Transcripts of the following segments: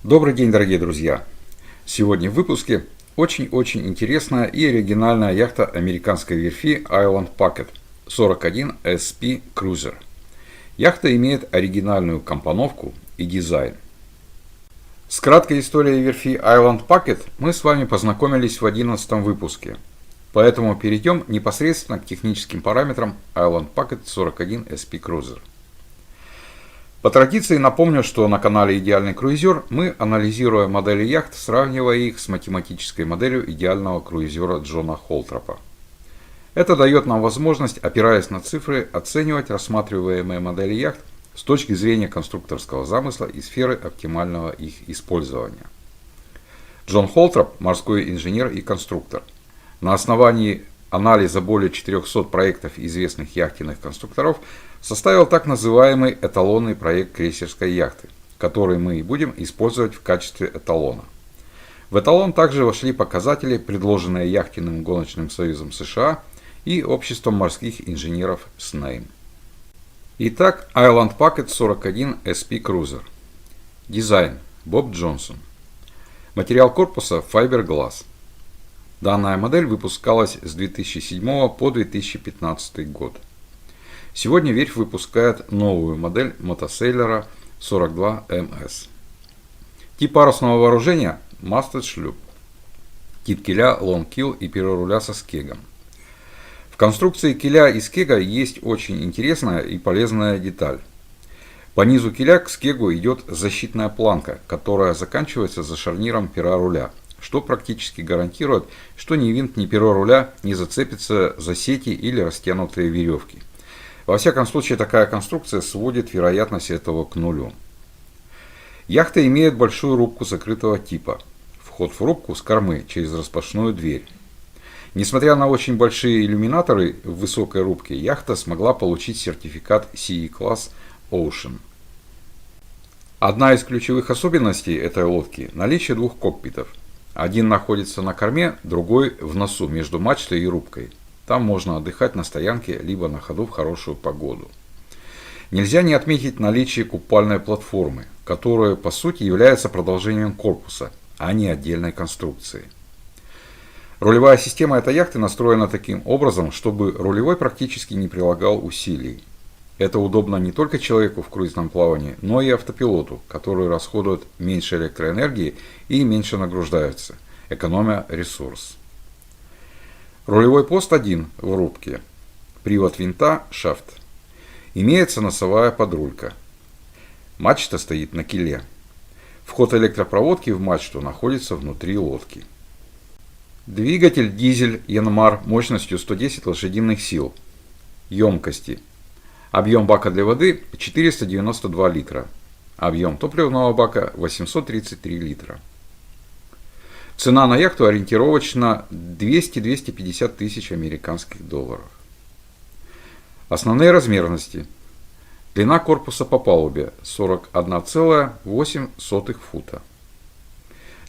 Добрый день, дорогие друзья! Сегодня в выпуске очень интересная и оригинальная яхта американской верфи Island Packet 41 SP Cruiser. Яхта имеет оригинальную компоновку и дизайн. С краткой историей верфи Island Packet мы с вами познакомились в 11 выпуске. Поэтому перейдем непосредственно к техническим параметрам Island Packet 41 SP Cruiser. По традиции напомню, что на канале Идеальный круизер мы анализируем модели яхт, сравнивая их с математической моделью идеального круизера Джона Холтропа. Это дает нам возможность, опираясь на цифры, оценивать рассматриваемые модели яхт с точки зрения конструкторского замысла и сферы оптимального их использования. Джон Холтроп – морской инженер и конструктор. На основании анализа более 400 проектов известных яхтенных конструкторов составил так называемый эталонный проект крейсерской яхты, который мы и будем использовать в качестве эталона. В эталон также вошли показатели, предложенные Яхтенным гоночным союзом США и Обществом морских инженеров SNAME. Итак, Island Packet 41 SP Cruiser. Дизайн Боб Джонсон. Материал корпуса Fiberglass. Данная модель выпускалась с 2007 по 2015 год. Сегодня верфь выпускает новую модель мотосейлера 42 МС. Тип парусного вооружения – Masted шлюп. Тип киля – Long Keel и пероруля со скегом. В конструкции киля и скега есть очень интересная и полезная деталь. По низу киля к скегу идет защитная планка, которая заканчивается за шарниром пера руля, что практически гарантирует, что ни винт, ни перо руля не зацепится за сети или растянутые веревки. Во всяком случае, такая конструкция сводит вероятность этого к нулю. Яхта имеет большую рубку закрытого типа. Вход в рубку с кормы через распашную дверь. Несмотря на очень большие иллюминаторы в высокой рубке, яхта смогла получить сертификат CE-класс Ocean. Одна из ключевых особенностей этой лодки – наличие двух кокпитов. Один находится на корме, другой в носу между мачтой и рубкой. Там можно отдыхать на стоянке, либо на ходу в хорошую погоду. Нельзя не отметить наличие купальной платформы, которая по сути является продолжением корпуса, а не отдельной конструкции. Рулевая система этой яхты настроена таким образом, чтобы рулевой практически не прилагал усилий. Это удобно не только человеку в круизном плавании, но и автопилоту, который расходует меньше электроэнергии и меньше нагружается, экономя ресурс. Рулевой пост 1 в рубке. Привод винта, шафт. Имеется носовая подрулька. Мачта стоит на киле. Вход электропроводки в мачту находится внутри лодки. Двигатель дизель Янмар мощностью 110 лошадиных сил. Емкости. Объем бака для воды 492 литра. Объем топливного бака 833 литра. Цена на яхту ориентировочно 200-250 тысяч американских долларов. Основные размерности. Длина корпуса по палубе 41,8 фута.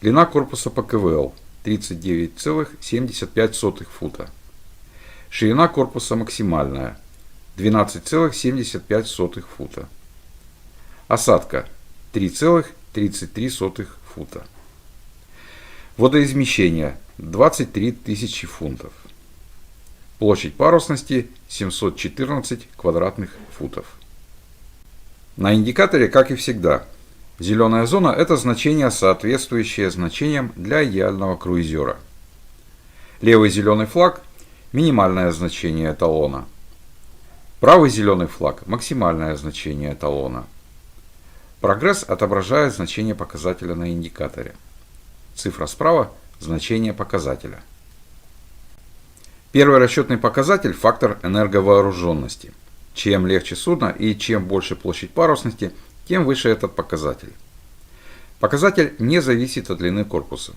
Длина корпуса по КВЛ 39,75 фута. Ширина корпуса максимальная 12,75 фута. Осадка 3,33 фута. Водоизмещение 23 тысячи фунтов. Площадь парусности 714 квадратных футов. На индикаторе, как и всегда, зеленая зона – это значение, соответствующее значениям для идеального круизера. Левый зеленый флаг – минимальное значение эталона. Правый зеленый флаг – максимальное значение эталона. Прогресс отображает значение показателя на индикаторе. Цифра справа – значение показателя. Первый расчетный показатель – фактор энерговооруженности. Чем легче судно и чем больше площадь парусности, тем выше этот показатель. Показатель не зависит от длины корпуса.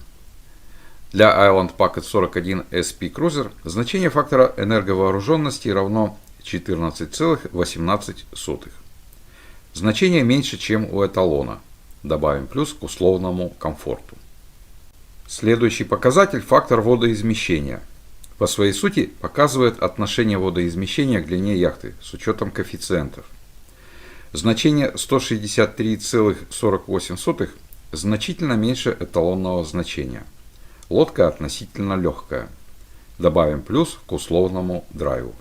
Для Island Packet 41 SP Cruiser значение фактора энерговооруженности равно 14,18. Значение меньше, чем у эталона. Добавим плюс к условному комфорту. Следующий показатель – фактор водоизмещения. По своей сути показывает отношение водоизмещения к длине яхты с учетом коэффициентов. Значение 163,48 значительно меньше эталонного значения. Лодка относительно легкая. Добавим плюс к условному драйву.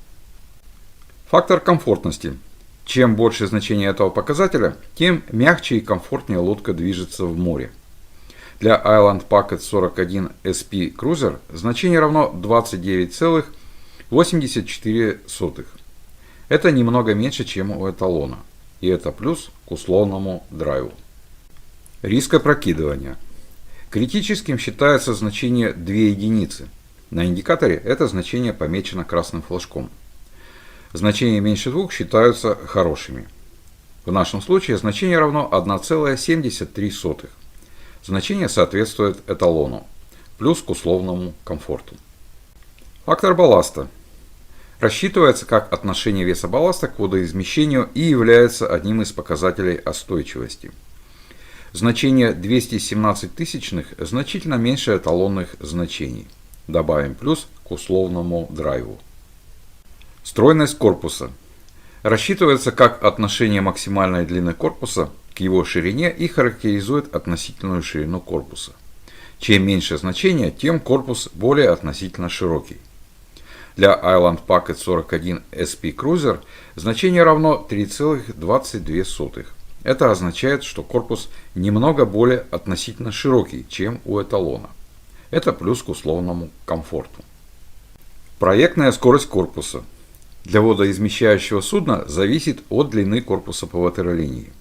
Фактор комфортности. Чем больше значение этого показателя, тем мягче и комфортнее лодка движется в море. Для Island Packet 41 SP Cruiser значение равно 29,84. Это немного меньше, чем у эталона. И это плюс к условному драйву. Риск опрокидывания. Критическим считается значение 2 единицы. На индикаторе это значение помечено красным флажком. Значения меньше 2 считаются хорошими. В нашем случае значение равно 1,73. Значение соответствует эталону, плюс к условному комфорту. Фактор балласта. Рассчитывается как отношение веса балласта к водоизмещению и является одним из показателей остойчивости. Значение 217 тысячных значительно меньше эталонных значений. Добавим плюс к условному драйву. Стройность корпуса. Рассчитывается как отношение максимальной длины корпуса к его ширине и характеризует относительную ширину корпуса. Чем меньше значение, тем корпус более относительно широкий. Для Island Packet 41 SP Cruiser значение равно 3,22. Это означает, что корпус немного более относительно широкий, чем у эталона. Это плюс к условному комфорту. Проектная скорость корпуса. Для водоизмещающего судна зависит от длины корпуса по ватерлинии.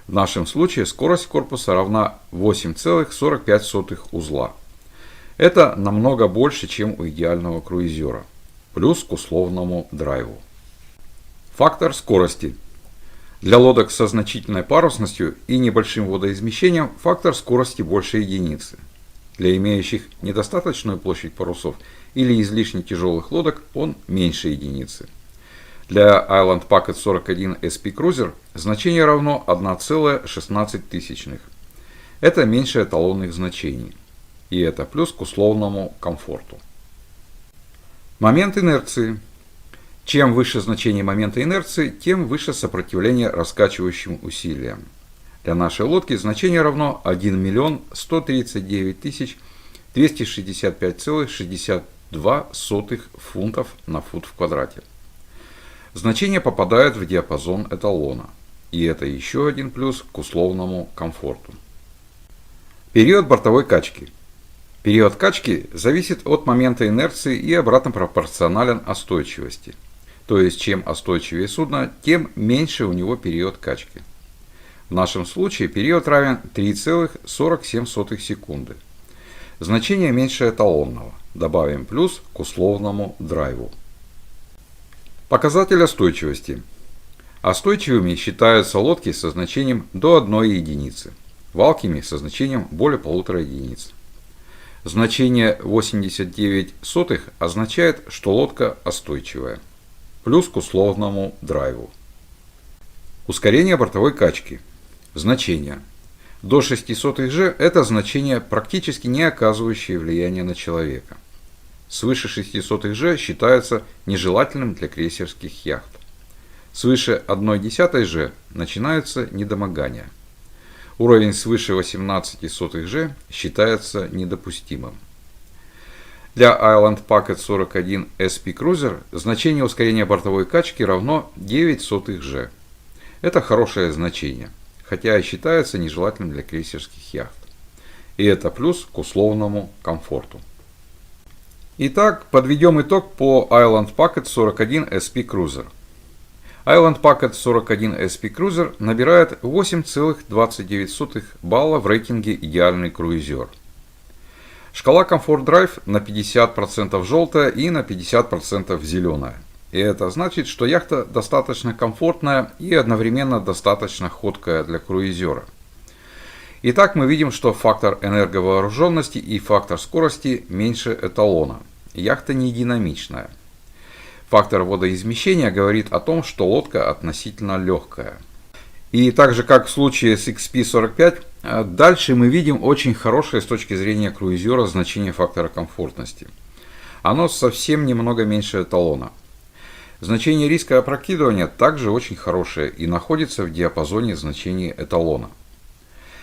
В нашем случае скорость корпуса равна 8,45 узла. Это намного больше, чем у идеального круизера. Плюс к условному драйву. Фактор скорости. Для лодок со значительной парусностью и небольшим водоизмещением фактор скорости больше единицы. Для имеющих недостаточную площадь парусов или излишне тяжелых лодок он меньше единицы. Для Island Packet 41 SP Cruiser значение равно 1,16. Это меньше эталонных значений. И это плюс к условному комфорту. Момент инерции. Чем выше значение момента инерции, тем выше сопротивление раскачивающим усилиям. Для нашей лодки значение равно 1 139 265,62 фунтов на фут в квадрате. Значение попадает в диапазон эталона. И это еще один плюс к условному комфорту. Период бортовой качки. Период качки зависит от момента инерции и обратно пропорционален остойчивости. То есть, чем остойчивее судно, тем меньше у него период качки. В нашем случае период равен 3,47 секунды. Значение меньше эталонного. Добавим плюс к условному драйву. Показатель остойчивости. Остойчивыми считаются лодки со значением до 1 единицы. Валкими со значением более 1,5 единиц. Значение 89 означает, что лодка остойчивая. Плюс к условному драйву. Ускорение бортовой качки. Значение. До 0,06 G это значение, практически не оказывающее влияния на человека. Свыше 0,06 G считается нежелательным для крейсерских яхт. Свыше 0,1 G начинаются недомогания. Уровень свыше 0,18 G считается недопустимым. Для Island Packet 41 SP Cruiser значение ускорения бортовой качки равно 0,09 G. Это хорошее значение, хотя и считается нежелательным для крейсерских яхт. И это плюс к условному комфорту. Итак, подведем итог по Island Packet 41 SP Cruiser. Island Packet 41 SP Cruiser набирает 8,29 балла в рейтинге «Идеальный круизер». Шкала Comfort Drive на 50% желтая и на 50% зеленая. И это значит, что яхта достаточно комфортная и одновременно достаточно ходкая для круизера. Итак, мы видим, что фактор энерговооруженности и фактор скорости меньше эталона. Яхта не динамичная. Фактор водоизмещения говорит о том, что лодка относительно легкая. И так же, как в случае с XP45, дальше мы видим очень хорошее с точки зрения круизера значение фактора комфортности. Оно совсем немного меньше эталона. Значение риска опрокидывания также очень хорошее и находится в диапазоне значений эталона.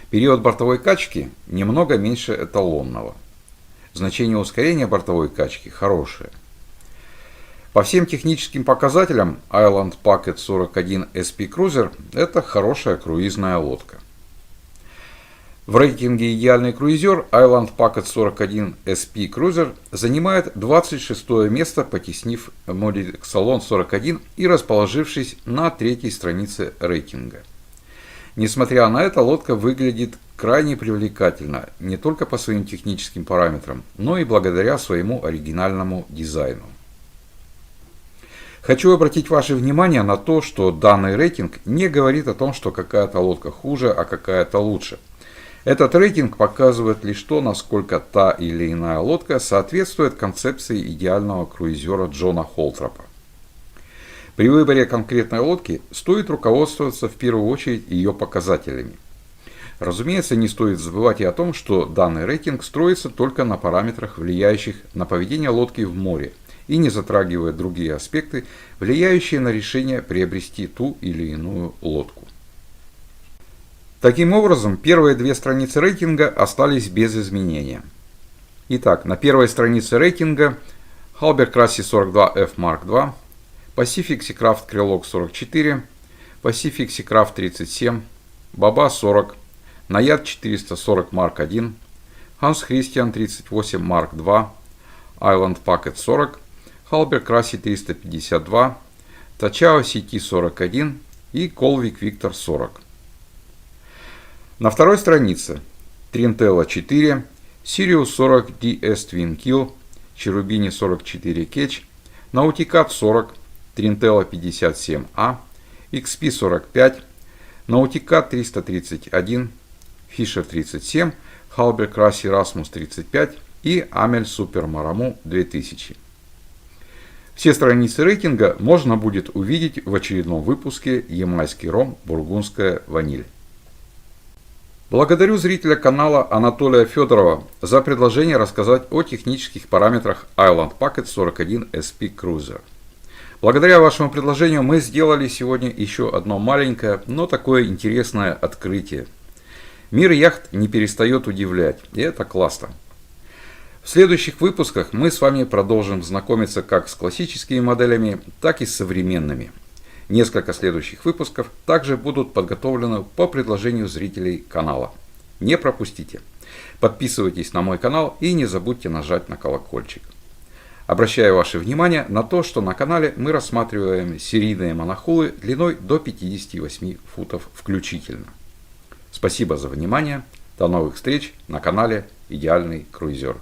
Период бортовой качки немного меньше эталонного. Значение ускорения бортовой качки хорошее. По всем техническим показателям Island Packet 41 SP Cruiser это хорошая круизная лодка. В рейтинге «Идеальный круизер» Island Packet 41 SP Cruiser занимает 26 место, потеснив Modyx Salon 41 и расположившись на третьей странице рейтинга. Несмотря на это, лодка выглядит крайне привлекательно не только по своим техническим параметрам, но и благодаря своему оригинальному дизайну. Хочу обратить ваше внимание на то, что данный рейтинг не говорит о том, что какая-то лодка хуже, а какая-то лучше. Этот рейтинг показывает лишь то, насколько та или иная лодка соответствует концепции идеального круизера Джона Холтропа. При выборе конкретной лодки стоит руководствоваться в первую очередь ее показателями. Разумеется, не стоит забывать и о том, что данный рейтинг строится только на параметрах, влияющих на поведение лодки в море, и не затрагивает другие аспекты, влияющие на решение приобрести ту или иную лодку. Таким образом, первые две страницы рейтинга остались без изменения. Итак, на первой странице рейтинга Halbert Crassi 42F Mark II, Pacific Seacraft Krelok 44, Pacific Seacraft 37, Baba 40, Nayad 440 Mark I, Hans Christian 38 Mark II, Island Packet 40, Halbert Crassi 352, Tachao CT 41 и Colvik Victor 40. На второй странице Trintella 4, Sirius 40 DS Twin Kill, Cherubini 44 Catch, Nauticat 40, Trintella 57A, XP 45, Nauticat 331, Fisher 37, Halbert Crassi Rasmus 35 и Amel Super Maramu 2000. Все страницы рейтинга можно будет увидеть в очередном выпуске «Ямайский ром. Бургундская ваниль». Благодарю зрителя канала Анатолия Федорова за предложение рассказать о технических параметрах Island Packet 41 SP Cruiser. Благодаря вашему предложению мы сделали сегодня еще одно маленькое, но такое интересное открытие. Мир яхт не перестает удивлять, и это классно. В следующих выпусках мы с вами продолжим знакомиться как с классическими моделями, так и с современными. Несколько следующих выпусков также будут подготовлены по предложению зрителей канала. Не пропустите. Подписывайтесь на мой канал и не забудьте нажать на колокольчик. Обращаю ваше внимание на то, что на канале мы рассматриваем серийные монохулы длиной до 58 футов включительно. Спасибо за внимание. До новых встреч на канале «Идеальный круизер».